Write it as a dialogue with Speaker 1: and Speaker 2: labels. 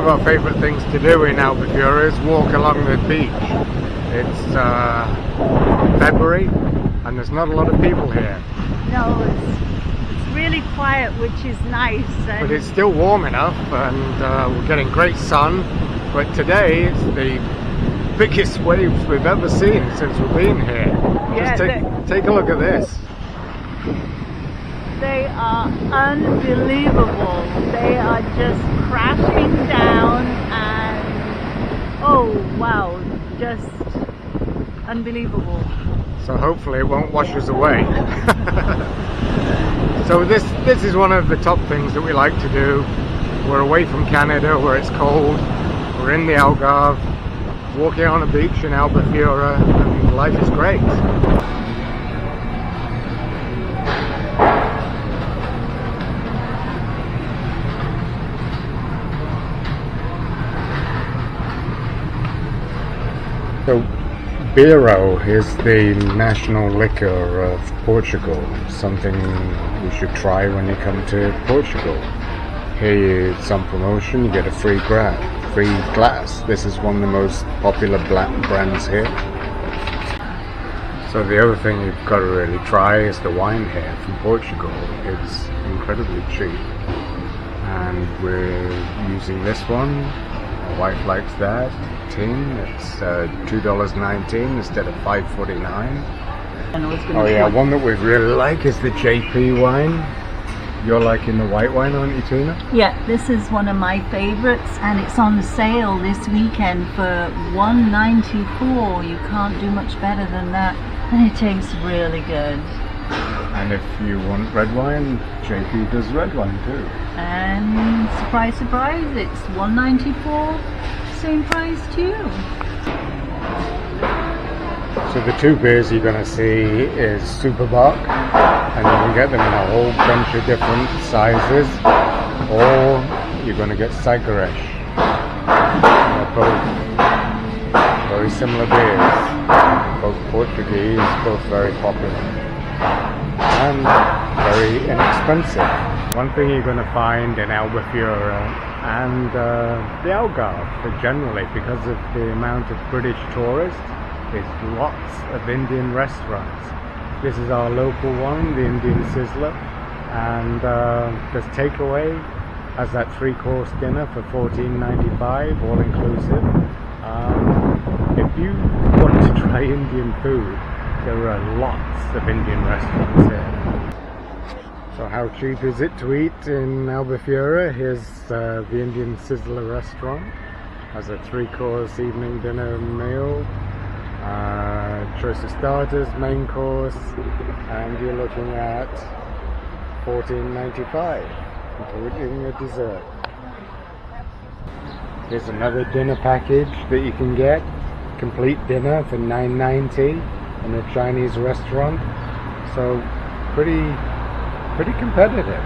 Speaker 1: of our favourite things to do in Albufeira is walk along the beach. It's February and there's not a lot of people here.
Speaker 2: No, it's really quiet, which is nice.
Speaker 1: But it's still warm enough, and we're getting great sun. But today it's the biggest waves we've ever seen since we've been here.
Speaker 2: Yeah,
Speaker 1: Just take a look at this.
Speaker 2: They are unbelievable. They are just crashing down and oh wow, just unbelievable.
Speaker 1: So hopefully it won't wash us away. So this is one of the top things that we like to do. We're away from Canada where it's cold. We're in the Algarve, walking on a beach in Albufeira, and life is great. So Beirao is the national liquor of Portugal, something you should try when you come to Portugal. Here it's on promotion, you get a free glass. This is one of the most popular brands here. So the other thing you've got to really try is the wine here from Portugal. It's incredibly cheap. And we're using this one. My wife likes that tin. It's $2.19 instead of $5.49. Oh yeah, one that we really like is the JP wine. You're liking the white wine, aren't you, Tina?
Speaker 2: Yeah, this is one of my favorites, and it's on sale this weekend for $1.94. You can't do much better than that, and it tastes really good.
Speaker 1: And if you want red wine, JP does red wine too.
Speaker 2: And surprise, surprise, it's $1.94, same price too.
Speaker 1: So the two beers you're going to see is Superbock, and you can get them in a whole bunch of different sizes, or you're going to get Sagaresh. They're both very similar beers, both Portuguese, both very popular and very inexpensive. One thing you're going to find in Albufeira and the Algarve generally, because of the amount of British tourists, is lots of Indian restaurants. This is our local one, the Indian Sizzler, and there's takeaway as that 3-course dinner for $14.95, all inclusive. If you want to try Indian food, there are lots of Indian restaurants here. So how cheap is it to eat in Albufeira? Here's the Indian Sizzler restaurant as a 3-course evening dinner meal. Choice of starters, main course, and you're looking at $14.95, including a dessert. Here's another dinner package that you can get, complete dinner for $9.90 in a Chinese restaurant. So pretty competitive.